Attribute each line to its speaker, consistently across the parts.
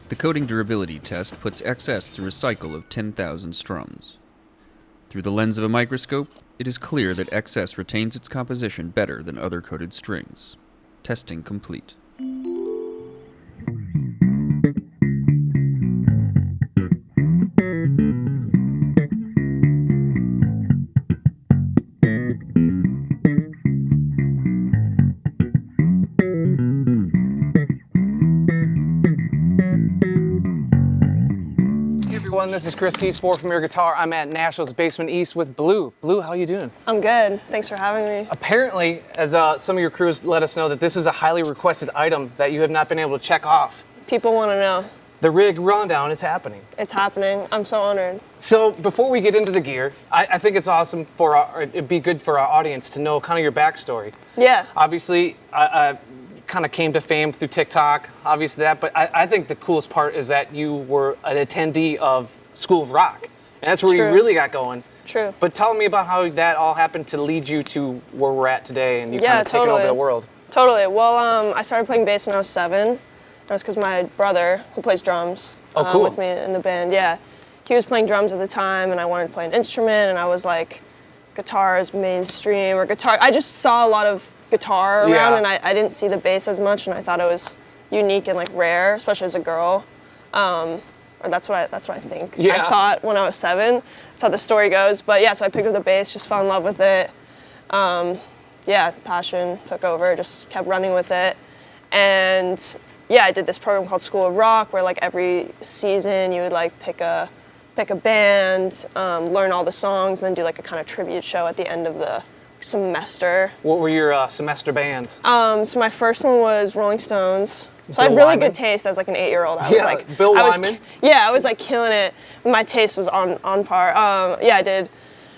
Speaker 1: The coating durability test puts XS through a cycle of 10,000 strums. Through the lens of a microscope, it is clear that XS retains its composition better than other coated strings. Testing complete.
Speaker 2: This is Chris Kies, 4 Premier Guitar. I'm at Nashville's Basement East with Blu. Blu, how you doing?
Speaker 3: I'm good. Thanks for having me.
Speaker 2: Apparently, as some of your crews let us know, that this is a highly requested item that you have not been able to check off.
Speaker 3: People want to know.
Speaker 2: The rig rundown is happening.
Speaker 3: It's happening. I'm so honored.
Speaker 2: So before we get into the gear, I think it's awesome it'd be good for our audience to know kind of your backstory.
Speaker 3: Yeah.
Speaker 2: Obviously, I kind of came to fame through TikTok, obviously that, but I think the coolest part is that you were an attendee of School of Rock, and that's where
Speaker 3: True.
Speaker 2: you really got going.
Speaker 3: True.
Speaker 2: But tell me about how that all happened to lead you to where we're at today, and you kind of taken over the world.
Speaker 3: Totally. Well, I started playing bass when I was 7. That was because my brother, who plays drums,
Speaker 2: cool.
Speaker 3: with me in the band, yeah, he was playing drums at the time, and I wanted to play an instrument, and I was like, guitar is mainstream, or guitar. I just saw a lot of guitar around, and I didn't see the bass as much, and I thought it was unique and like rare, especially as a girl. Or that's what I think.
Speaker 2: Yeah.
Speaker 3: I thought when I was 7. That's how the story goes. But yeah, so I picked up the bass, just fell in love with it. Yeah, passion took over, just kept running with it. And yeah, I did this program called School of Rock, where like every season you would like pick a band, learn all the songs, and then do like a kind of tribute show at the end of the semester.
Speaker 2: What were your semester bands?
Speaker 3: So my first one was Rolling Stones. So I
Speaker 2: Bill
Speaker 3: had really
Speaker 2: Wyman?
Speaker 3: good taste as like an 8-year-old. I
Speaker 2: Yeah,
Speaker 3: was like,
Speaker 2: Bill
Speaker 3: I was,
Speaker 2: Wyman?
Speaker 3: I was like killing it. My taste was on par. Yeah, I did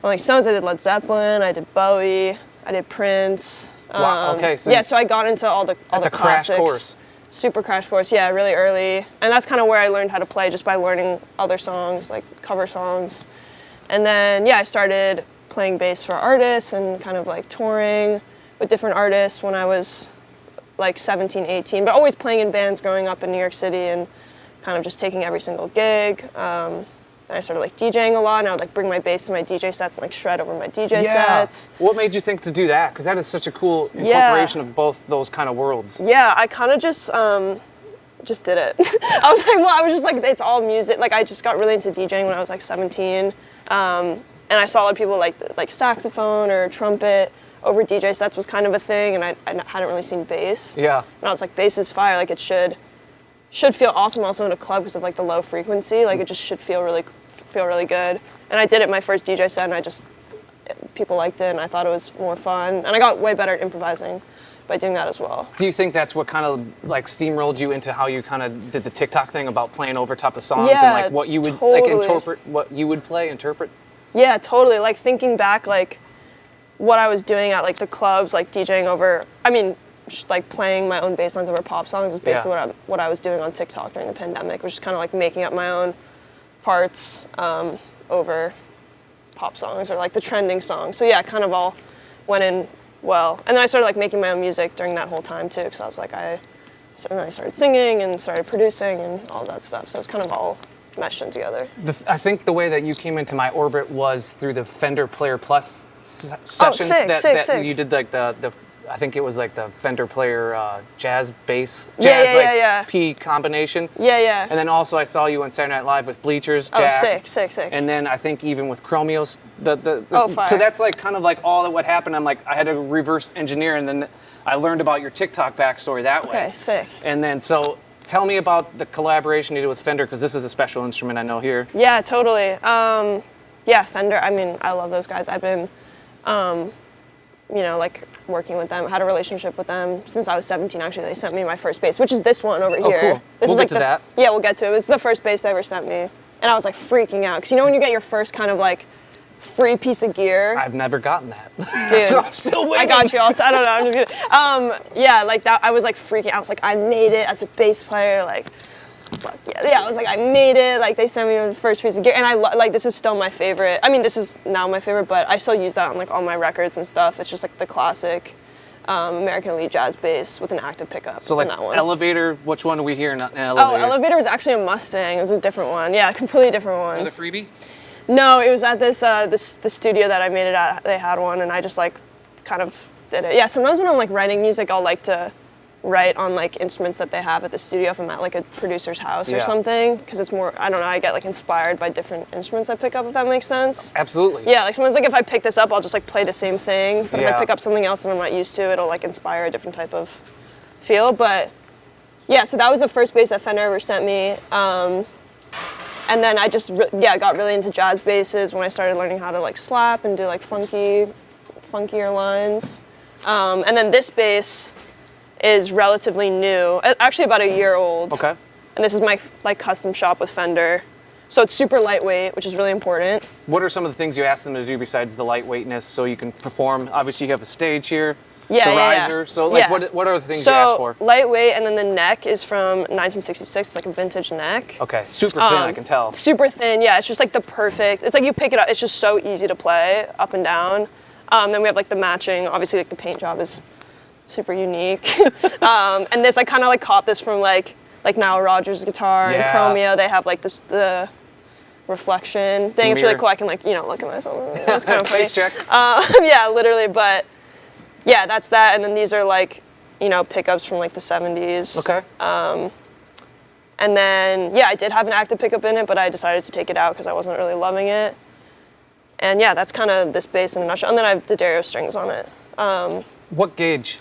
Speaker 3: Rolling Stones. I did Led Zeppelin. I did Bowie. I did Prince.
Speaker 2: Wow. Okay. So
Speaker 3: yeah, so I got into all the
Speaker 2: that's a
Speaker 3: classics.
Speaker 2: crash course.
Speaker 3: Super crash course. Yeah, really early, and that's kind of where I learned how to play, just by learning other songs, like cover songs. And then yeah, I started playing bass for artists and kind of like touring with different artists when I was like 17, 18, but always playing in bands growing up in New York City and kind of just taking every single gig. Then I started like DJing a lot, and I would like bring my bass to my DJ sets and like shred over my DJ sets.
Speaker 2: What made you think to do that? Because that is such a cool incorporation of both those kind of worlds.
Speaker 3: Yeah, I kind of just did it. I was like, well, I was just like, it's all music. Like I just got really into DJing when I was like 17, and I saw a lot of people like saxophone or trumpet over DJ sets was kind of a thing, and I hadn't really seen bass.
Speaker 2: Yeah.
Speaker 3: And I was like, bass is fire. Like it should feel awesome also in a club because of like the low frequency. Like it just should feel really good. And I did it my first DJ set, and people liked it, and I thought it was more fun. And I got way better at improvising by doing that as well.
Speaker 2: Do you think that's what kind of like steamrolled you into how you kind of did the TikTok thing about playing over top of songs and like what you would interpret?
Speaker 3: Yeah, totally. Like thinking back, like what I was doing at like the clubs, like DJing over, just like playing my own bass lines over pop songs is basically what I was doing on TikTok during the pandemic, which is kind of like making up my own parts over pop songs or like the trending songs. So yeah, it kind of all went in well. And then I started like making my own music during that whole time too, because I was like, and then I started singing and started producing and all that stuff. So it's kind of all meshed in together.
Speaker 2: I think the way that you came into my orbit was through the Fender Player Plus session.
Speaker 3: Sick.
Speaker 2: You did like the I think it was like the Fender Player jazz P combination.
Speaker 3: Yeah.
Speaker 2: And then also I saw you on Saturday Night Live with Bleachers,
Speaker 3: Oh,
Speaker 2: Jack.
Speaker 3: sick.
Speaker 2: And then I think even with Chromios,
Speaker 3: fire.
Speaker 2: So that's like kind of like all of what happened. I'm like, I had to reverse engineer, and then I learned about your TikTok backstory that way.
Speaker 3: Okay, sick.
Speaker 2: And then so tell me about the collaboration you did with Fender, because this is a special instrument I know here.
Speaker 3: Yeah, totally. Yeah, Fender, I love those guys. I've been, like working with them, had a relationship with them since I was 17, actually. They sent me my first bass, which is this one over here.
Speaker 2: Cool.
Speaker 3: This
Speaker 2: we'll
Speaker 3: is like
Speaker 2: get to that.
Speaker 3: Yeah, we'll get to it. It was the first bass they ever sent me. And I was like freaking out, because when you get your first kind of like free piece of gear.
Speaker 2: I've never gotten that.
Speaker 3: Dude,
Speaker 2: so I'm still waiting.
Speaker 3: I got you all. I don't know, I'm just kidding. Yeah, like that, I was like freaking out. I was like, I made it as a bass player, like, fuck yeah, I was like, I made it. Like, they sent me the first piece of gear, and I this is still my favorite. This is now my favorite, but I still use that on like all my records and stuff. It's just like the classic American Elite jazz bass with an active pickup.
Speaker 2: So like
Speaker 3: on that one.
Speaker 2: Elevator, which one do we hear in Elevator?
Speaker 3: Oh, Elevator was actually a Mustang. It was a different one. Yeah, a completely different one.
Speaker 2: Another freebie?
Speaker 3: No, it was at the studio that I made it at. They had one, and I just like kind of did it. Yeah, sometimes when I'm like writing music, I'll like to write on like instruments that they have at the studio if I'm at like a producer's house or something, because it's more, I don't know, I get like inspired by different instruments I pick up, if that makes sense.
Speaker 2: Absolutely.
Speaker 3: Yeah, like sometimes like if I pick this up, I'll just like play the same thing, but if I pick up something else that I'm not used to, it'll like inspire a different type of feel. But yeah, so that was the first bass that Fender ever sent me. And then I just got really into jazz basses when I started learning how to like slap and do like funkier lines. And then this bass is relatively new, actually about a year old.
Speaker 2: Okay.
Speaker 3: And this is my like custom shop with Fender. So it's super lightweight, which is really important.
Speaker 2: What are some of the things you ask them to do besides the lightweightness so you can perform? Obviously you have a stage here, the riser. So like what are the things you ask for?
Speaker 3: So lightweight, and then the neck is from 1966, it's like a vintage neck.
Speaker 2: Okay, super thin, I can tell.
Speaker 3: Super thin, yeah, it's just like the perfect, it's like you pick it up, it's just so easy to play up and down. Then we have like the matching, obviously like the paint job is super unique. And this, I kind of like caught this from like Nile Rodgers' guitar and Chromeo. They have like this, the reflection thing. It's really cool. I can like, look at myself. It's kind of funny.
Speaker 2: Face check.
Speaker 3: Yeah, literally. But yeah, that's that. And then these are like, pickups from like the 70s.
Speaker 2: Okay.
Speaker 3: And then, yeah, I did have an active pickup in it, but I decided to take it out because I wasn't really loving it. And yeah, that's kind of this bass in a nutshell. And then I have DeTiger strings on it.
Speaker 2: What gauge?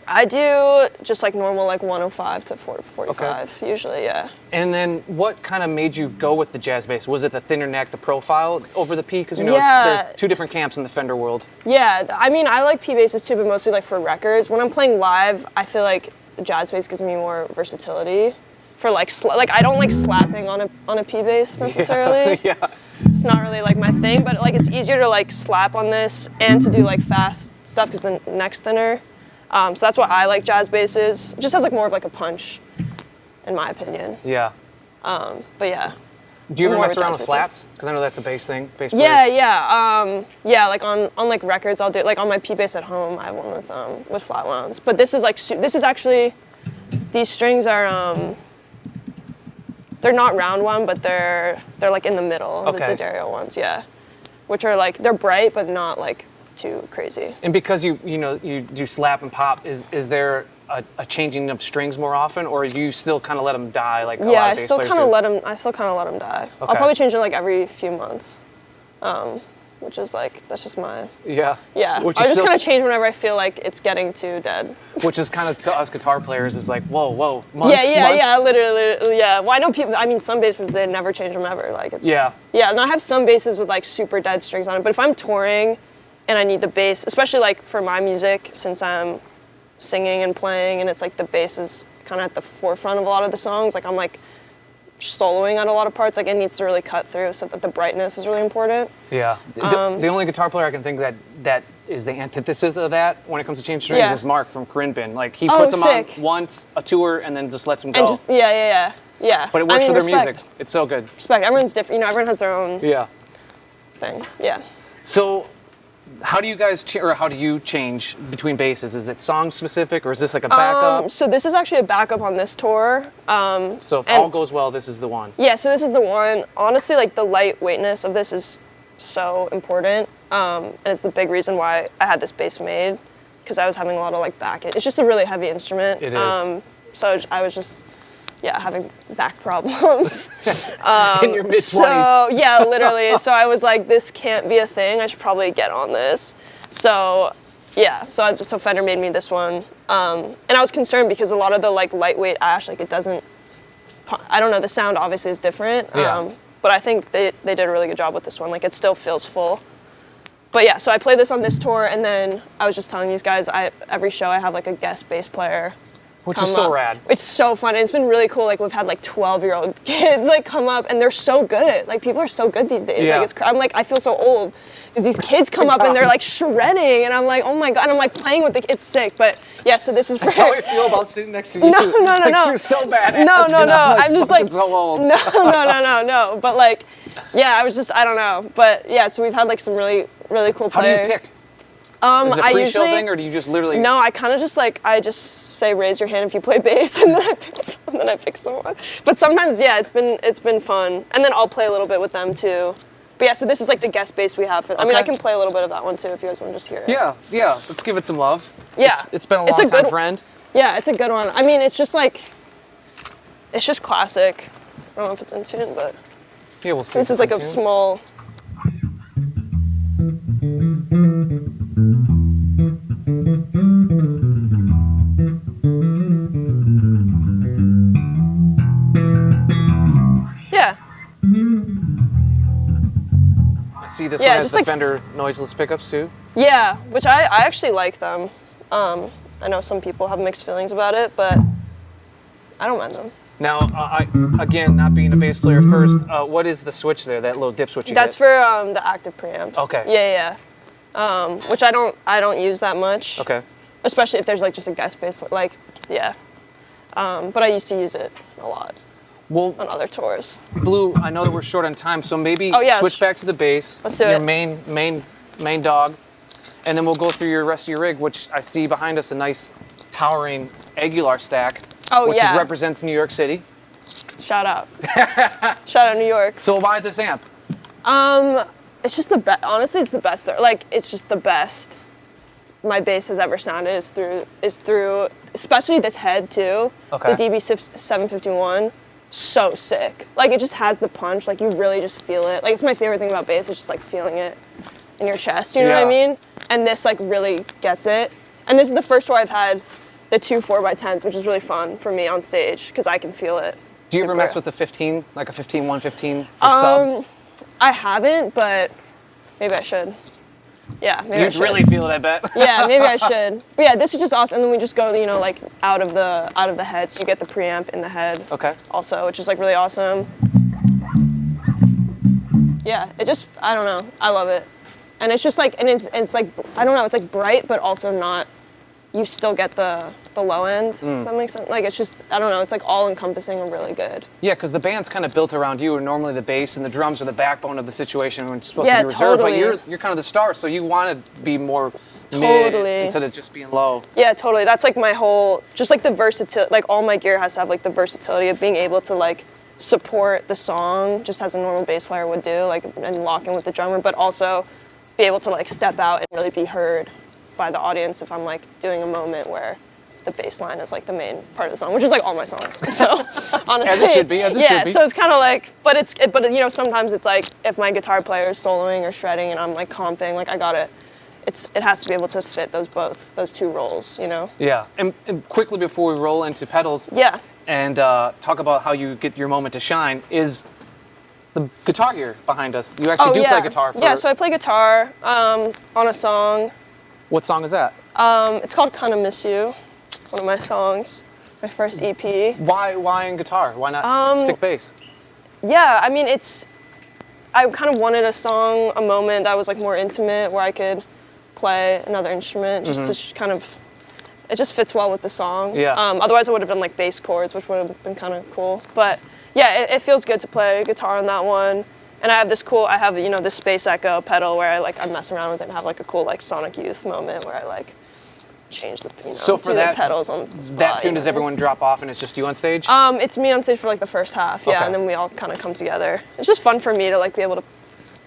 Speaker 3: I do just like normal, like 105 to 45, usually, yeah.
Speaker 2: And then what kind of made you go with the jazz bass? Was it the thinner neck, the profile over the P? Because there's two different camps in the Fender world.
Speaker 3: Yeah, I mean, I like P basses too, but mostly like for records. When I'm playing live, I feel like the jazz bass gives me more versatility. For like, I don't like slapping on a P bass necessarily.
Speaker 2: Yeah.
Speaker 3: It's not really like my thing, but like it's easier to like slap on this and to do like fast stuff because the neck's thinner. So that's why I like jazz basses. It just has like more of like a punch, in my opinion.
Speaker 2: Yeah.
Speaker 3: But yeah.
Speaker 2: Do you ever mess around with flats? Because I know that's a bass thing. Bass
Speaker 3: yeah,
Speaker 2: players.
Speaker 3: yeah. Yeah, like on like records, I'll do like on my P bass at home. I have one with flat wounds. But this is like this is actually, these strings are they're not round wound, but they're like in the middle. The D'Addario ones, yeah. Which are like, they're bright but not like too crazy.
Speaker 2: And because you do slap and pop, is there a changing of strings more often, or do you still kind of let them die like a lot of bass players do?
Speaker 3: I still kind of let them die. Okay. I'll probably change it like every few months, which is like, that's just my yeah. I just kind of change whenever I feel like it's getting too dead.
Speaker 2: Which is kind of to us guitar players is like whoa months.
Speaker 3: Yeah, literally yeah. Well, I know people. I mean, some basses they never change them ever. Like it's yeah. And I have some basses with like super dead strings on it. But if I'm touring and I need the bass, especially like for my music, since I'm singing and playing, and it's like the bass is kind of at the forefront of a lot of the songs. Like I'm like soloing at a lot of parts. Like it needs to really cut through, so that the brightness is really important.
Speaker 2: Yeah. The only guitar player I can think that is the antithesis of that when it comes to change strings is Mark from Corinne. Like he puts them on once a tour and then just lets them go.
Speaker 3: And just yeah.
Speaker 2: But it works for their music. It's so good.
Speaker 3: Respect. Everyone's different. Everyone has their own thing. Yeah.
Speaker 2: So, how do you guys how do you change between basses? Is it song specific, or is this like a backup?
Speaker 3: So this is actually a backup on this tour.
Speaker 2: So if all goes well, this is the one.
Speaker 3: Yeah. So this is the one. Honestly, like the lightweightness of this is so important, and it's the big reason why I had this bass made, because I was having a lot of like back. It's just a really heavy instrument.
Speaker 2: It is.
Speaker 3: So I was just having back problems.
Speaker 2: In your mid-20s.
Speaker 3: So, yeah, literally. So I was like, this can't be a thing. I should probably get on this. So, yeah. So Fender made me this one. And I was concerned because a lot of the like lightweight ash, like it doesn't, I don't know, the sound obviously is different. But I think they did a really good job with this one. Like it still feels full. But yeah, so I played this on this tour, and then I was just telling these guys, every show I have like a guest bass player.
Speaker 2: Which is so rad.
Speaker 3: It's so fun. And it's been really cool. Like we've had like 12-year-old kids like come up, and they're so good. Like people are so good these days.
Speaker 2: Yeah.
Speaker 3: Like I'm like, I feel so old because these kids come up and they're like shredding, and I'm like, oh my god. And I'm like playing with it's sick. But yeah, so this is.
Speaker 2: That's how I feel about sitting next to you.
Speaker 3: No.
Speaker 2: You're so badass.
Speaker 3: No. I'm just like
Speaker 2: so old.
Speaker 3: No. But like, yeah, I don't know. But yeah, so we've had like some really cool players.
Speaker 2: How do you pick? Is it a
Speaker 3: I
Speaker 2: pre-show
Speaker 3: usually
Speaker 2: thing, or do you just literally?
Speaker 3: No, I kind of just I just say raise your hand if you play bass, and then I pick someone. But sometimes, yeah, it's been fun, and then I'll play a little bit with them too. But yeah, so this is like the guest bass we have for. I mean, I can play a little bit of that one too if you guys want to just hear it.
Speaker 2: Yeah. Let's give it some love.
Speaker 3: Yeah,
Speaker 2: it's been a long time, friend.
Speaker 3: Yeah, it's a good one. I mean, it's just classic. I don't know if it's in tune, but
Speaker 2: yeah, we'll see.
Speaker 3: This is like a small. Yeah.
Speaker 2: I see this one has the Fender noiseless pickups too.
Speaker 3: Yeah, which I actually like them. I know some people have mixed feelings about it, but I don't mind them.
Speaker 2: Now, again, not being a bass player first, what is the switch there? That little dip switch you
Speaker 3: That's
Speaker 2: get?
Speaker 3: for the active preamp.
Speaker 2: Okay.
Speaker 3: Yeah. Which I don't use that much.
Speaker 2: Okay.
Speaker 3: Especially if there's like just a guest bass player, yeah. But I used to use it a lot.
Speaker 2: Well,
Speaker 3: on other tours.
Speaker 2: Blue, I know that we're short on time, so maybe switch back to the bass.
Speaker 3: Let's do
Speaker 2: your
Speaker 3: it.
Speaker 2: main dog, and then we'll go through your rest of your rig, which I see behind us a nice towering Aguilar stack.
Speaker 3: Oh,
Speaker 2: which
Speaker 3: yeah.
Speaker 2: represents New York City.
Speaker 3: Shout out. Shout out New York.
Speaker 2: So why this amp?
Speaker 3: It's just the best. Honestly, it's the best. It's just the best my bass has ever sounded is through, especially this head too.
Speaker 2: Okay.
Speaker 3: The DB751. So sick. Like, it just has the punch. Like, you really just feel it. Like, it's my favorite thing about bass. It's just like feeling it in your chest. You know what I mean? And this like really gets it. And this is the first tour I've had the two 4x10s, which is really fun for me on stage because I can feel it.
Speaker 2: Do you ever mess with the 15, like a 15, 115 for subs?
Speaker 3: I haven't, but maybe I should. Yeah, maybe I should.
Speaker 2: You'd really feel it, I bet.
Speaker 3: Yeah, maybe I should. But yeah, this is just awesome. And then we just go, like out of the head, so you get the preamp in the head.
Speaker 2: Okay.
Speaker 3: Also, which is like really awesome. Yeah, I don't know, I love it. And it's just like, and it's like, I don't know, it's like bright, but also not. You still get the low end, if that makes sense. Like, it's just, I don't know, it's like all encompassing and really good.
Speaker 2: Yeah, because the band's kind of built around you, and normally the bass and the drums are the backbone of the situation when it's supposed to be reserved,
Speaker 3: totally.
Speaker 2: but you're kind of the star, so you want to be more
Speaker 3: Totally.
Speaker 2: mid instead of just being low.
Speaker 3: Yeah, totally. That's like my whole, just like the versatility, like all my gear has to have like the versatility of being able to like support the song just as a normal bass player would do, like, and lock in with the drummer, but also be able to like step out and really be heard by the audience if I'm like doing a moment where the bass line is like the main part of the song, which is like all my songs. So honestly,
Speaker 2: as it should be.
Speaker 3: Yeah, so it's kind of like, but you know, sometimes it's like if my guitar player is soloing or shredding and I'm like comping, like it has to be able to fit those two roles, you know?
Speaker 2: Yeah, and quickly before we roll into pedals,
Speaker 3: Yeah.
Speaker 2: and talk about how you get your moment to shine, is the guitar gear behind us. You actually do play guitar.
Speaker 3: Yeah, so I play guitar on a song.
Speaker 2: What song is that?
Speaker 3: It's called Kinda Miss You, one of my songs, my first EP.
Speaker 2: Why in guitar? Why not stick bass?
Speaker 3: Yeah, I mean, I kind of wanted a moment that was like more intimate where I could play another instrument just to kind of, it just fits well with the song.
Speaker 2: Yeah.
Speaker 3: Otherwise I would have done like bass chords, which would have been kind of cool. But yeah, it feels good to play guitar on that one. And I have this Space Echo pedal where I mess around with it and have like a cool like Sonic Youth moment where I like change the,
Speaker 2: so for
Speaker 3: the pedals on the spot.
Speaker 2: That tune, does everyone drop off and it's just you on stage?
Speaker 3: It's me on stage for like the first half, yeah,
Speaker 2: Okay.
Speaker 3: and then we all kind of come together. It's just fun for me to like be able to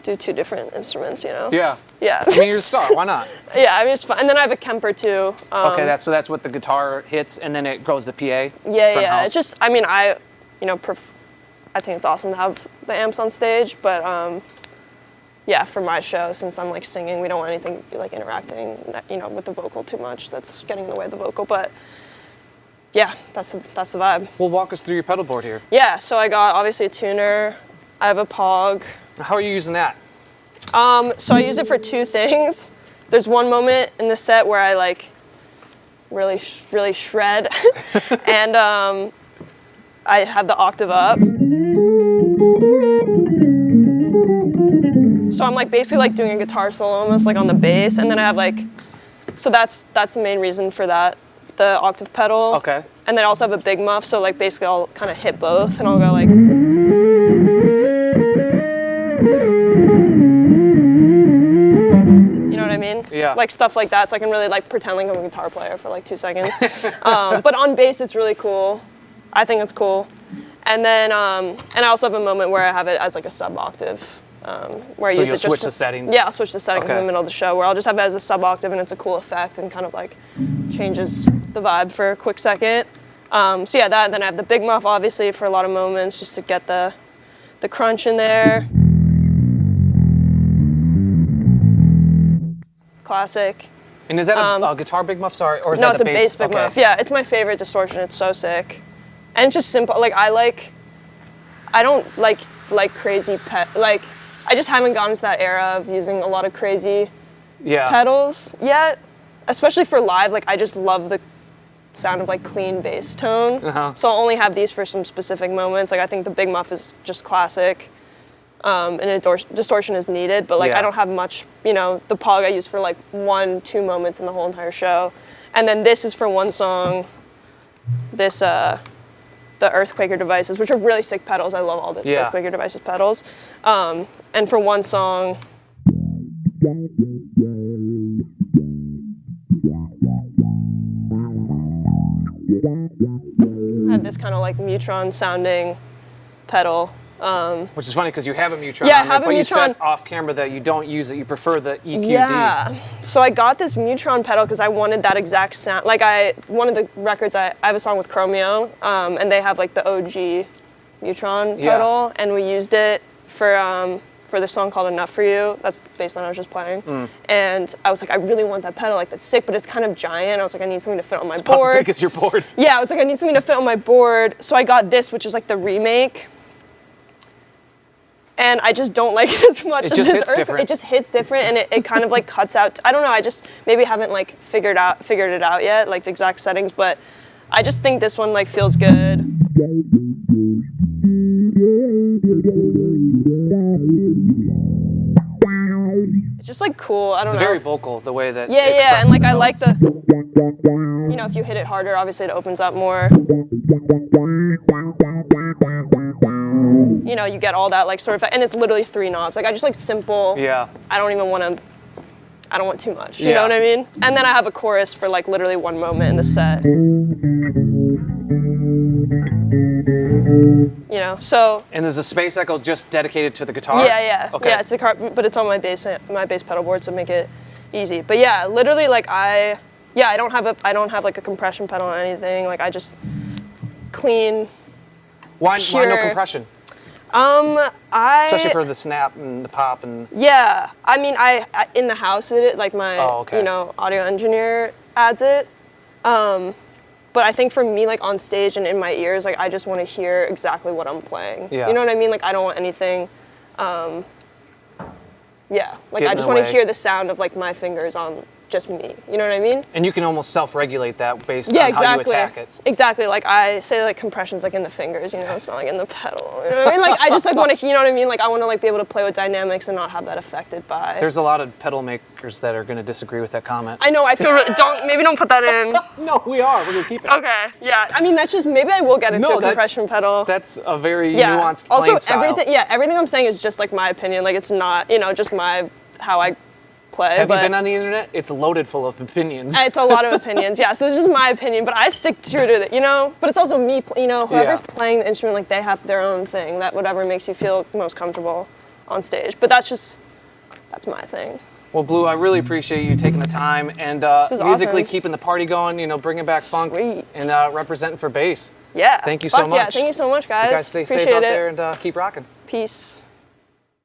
Speaker 3: do two different instruments, you know?
Speaker 2: Yeah.
Speaker 3: Yeah.
Speaker 2: I mean, you're a star. Why not?
Speaker 3: Yeah, I mean, it's fun. And then I have a Kemper too.
Speaker 2: Okay, that's what the guitar hits, and then it goes to PA.
Speaker 3: Yeah,
Speaker 2: front
Speaker 3: yeah.
Speaker 2: house.
Speaker 3: It's just, I mean, I think it's awesome to have the amps on stage, but yeah, for my show, since I'm like singing, we don't want anything like interacting, with the vocal too much. That's getting in the way of the vocal, but yeah, that's the vibe.
Speaker 2: Well, walk us through your pedal board here.
Speaker 3: Yeah, so I got obviously a tuner. I have a Pog.
Speaker 2: How are you using that?
Speaker 3: So I use it for two things. There's one moment in the set where I like really shred, and I have the octave up. So I'm like basically like doing a guitar solo almost like on the bass, and then I have like, so that's the main reason for that, the octave pedal.
Speaker 2: Okay.
Speaker 3: And then I also have a big muff, so like basically I'll kind of hit both, and I'll go like. You know what I mean?
Speaker 2: Yeah. Yeah.
Speaker 3: like stuff like that, so I can really like pretend like I'm a guitar player for like 2 seconds. But on bass, it's really cool. I think it's cool. And then, and I also have a moment where I have it as like a sub octave. Where I
Speaker 2: So
Speaker 3: use
Speaker 2: you'll
Speaker 3: it just
Speaker 2: switch the settings?
Speaker 3: Yeah, I'll switch the settings in
Speaker 2: Okay.
Speaker 3: the middle of the show, where I'll just have it as a sub octave, and it's a cool effect and kind of like changes the vibe for a quick second. So yeah, that. And then I have the big muff, obviously, for a lot of moments, just to get the crunch in there. Classic.
Speaker 2: And is that a guitar big muff, sorry, or is
Speaker 3: No,
Speaker 2: that
Speaker 3: it's a bass big
Speaker 2: okay.
Speaker 3: muff. Yeah, it's my favorite distortion. It's so sick, and it's just simple. Like I don't like crazy I just haven't gotten to that era of using a lot of crazy pedals yet, especially for live. Like I just love the sound of like clean bass tone. So I'll only have these for some specific moments. Like I think the big muff is just classic, and a distortion is needed. But like I don't have much. You know, the Pog I use for like 1-2 moments in the whole entire show, and then this is for one song. This the Earthquaker Devices, which are really sick pedals. I love all the Earthquaker Devices pedals. And for one song, I have this kind of like Mutron sounding pedal.
Speaker 2: Which is funny because you have a Mutron
Speaker 3: Yeah, I
Speaker 2: on
Speaker 3: have
Speaker 2: there,
Speaker 3: a
Speaker 2: but you
Speaker 3: Mutron.
Speaker 2: said off camera that you don't use it. You prefer the EQD.
Speaker 3: Yeah. So I got this Mutron pedal because I wanted that exact sound. Like one of the records, I have a song with Chromeo, and they have like the OG Mutron pedal, and we used it for the song called Enough For You. That's the bass line I was just playing. And I was like, I really want that pedal, like that's sick, but it's kind of giant. I was like, I need something to fit on my
Speaker 2: How
Speaker 3: board.
Speaker 2: big is your board?
Speaker 3: Yeah, I was like, I need something to fit on my board. So I got this, which is like the remake. And I just don't like it as much
Speaker 2: It
Speaker 3: as
Speaker 2: just
Speaker 3: this
Speaker 2: hits
Speaker 3: Earth.
Speaker 2: different.
Speaker 3: It just hits different, and it kind of like cuts out. I don't know. I just maybe haven't like figured it out yet, like the exact settings. But I just think this one like feels good. It's just like cool. I don't know.
Speaker 2: It's very vocal the way that.
Speaker 3: Yeah, and like I
Speaker 2: notes.
Speaker 3: like the. You know, if you hit it harder, obviously it opens up more. You know, you get all that like sort of, and it's literally 3 knobs. Like I just like simple.
Speaker 2: Yeah.
Speaker 3: I don't want too much. You know what I mean? And then I have a chorus for like literally 1 moment in the set. You know, so.
Speaker 2: And there's a Space Echo just dedicated to the guitar?
Speaker 3: Yeah.
Speaker 2: Okay.
Speaker 3: Yeah, it's the car, but it's on my bass pedal board, so make it easy. But yeah, literally like I don't have like a compression pedal or anything. Like I just clean.
Speaker 2: Why no
Speaker 3: pure-
Speaker 2: compression?
Speaker 3: I.
Speaker 2: Especially for the snap and the pop and.
Speaker 3: Yeah, I mean, I in the house did it. Like my,
Speaker 2: okay.
Speaker 3: you know, audio engineer adds it. But I think for me, like on stage and in my ears, like I just want to hear exactly what I'm playing.
Speaker 2: Yeah.
Speaker 3: You know what I mean? Like I don't want anything. Yeah, like
Speaker 2: Get
Speaker 3: I
Speaker 2: in
Speaker 3: just
Speaker 2: the
Speaker 3: want to
Speaker 2: way.
Speaker 3: hear the sound of like my fingers on just me. You know what I mean?
Speaker 2: And you can almost self-regulate that based
Speaker 3: Yeah,
Speaker 2: on
Speaker 3: exactly.
Speaker 2: how you attack it.
Speaker 3: Exactly. Like I say, like compression's like in the fingers. You know, it's not like in the pedal. You know what I mean? Like I just like want to. You know what I mean? Like I want to like be able to play with dynamics and not have that affected by.
Speaker 2: There's a lot of pedal makers that are going to disagree with that comment.
Speaker 3: I know. I feel. Don't put that in.
Speaker 2: No, we are. We're going to keep it.
Speaker 3: Okay. Yeah. I mean, that's just maybe I will get into
Speaker 2: No,
Speaker 3: a compression pedal.
Speaker 2: That's a very
Speaker 3: Yeah.
Speaker 2: nuanced
Speaker 3: Also,
Speaker 2: playing style.
Speaker 3: everything I'm saying is just like my opinion. Like it's not, you know, just how I play.
Speaker 2: Have
Speaker 3: but
Speaker 2: you been on the internet? It's loaded full of opinions.
Speaker 3: it's a lot of opinions. Yeah. So it's just my opinion, but I stick true to it. You know. But it's also me. You know, whoever's playing the instrument, like they have their own thing. That whatever makes you feel most comfortable on stage. But that's my thing.
Speaker 2: Well, Blue, I really appreciate you taking the time and
Speaker 3: is
Speaker 2: musically
Speaker 3: awesome.
Speaker 2: keeping the party going, you know, bringing back funk
Speaker 3: Sweet.
Speaker 2: and representing for bass.
Speaker 3: Yeah.
Speaker 2: Thank you so
Speaker 3: Fuck
Speaker 2: much.
Speaker 3: Yeah. Thank you so much, guys.
Speaker 2: You guys stay
Speaker 3: Appreciate
Speaker 2: safe out
Speaker 3: it.
Speaker 2: there and keep rocking.
Speaker 3: Peace.